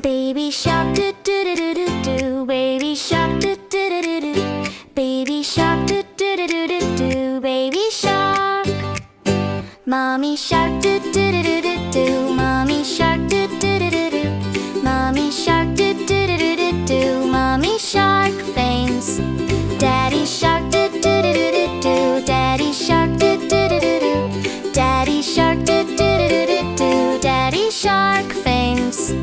Baby shark do do do do do do. Baby shark do do do do do. Baby shark do do do do do do. Baby shark. Mommy shark do do do do do do. Mommy shark do do do do do. Mommy shark do do do do do do. Mommy shark faints. Daddy shark do do do do do do. Daddy shark do do do do do. Daddy shark do do do do do do. Daddy shark faints.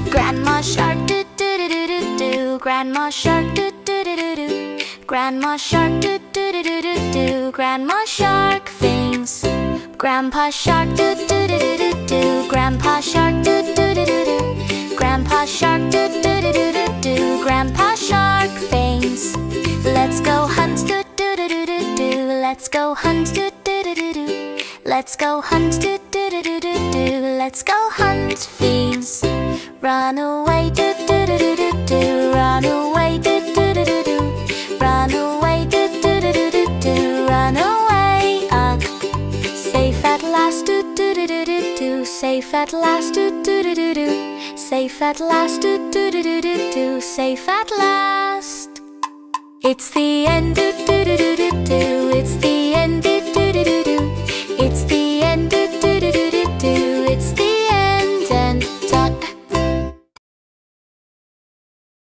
Grandma shark do do do do do do. Grandma shark do do do do do. Grandma shark do do do do do do. Grandma shark faints. Grandpa shark do do do do do do. Grandpa shark do do do do do. Grandpa shark do do do do do do. Grandpa shark faints. Let's go hunt do do do do do do. Let's go hunt do do do do do. Let's go hunt do do do do do do. Let's go hunt fiends. Run away do do do do do do. Run away do do do do do. Run away do do do do do do. Run away up. Safe at last do do do do do do. Safe at last do do do do do. Safe at last do do do do do do. Safe at last. It's the end do do do do do do. It's the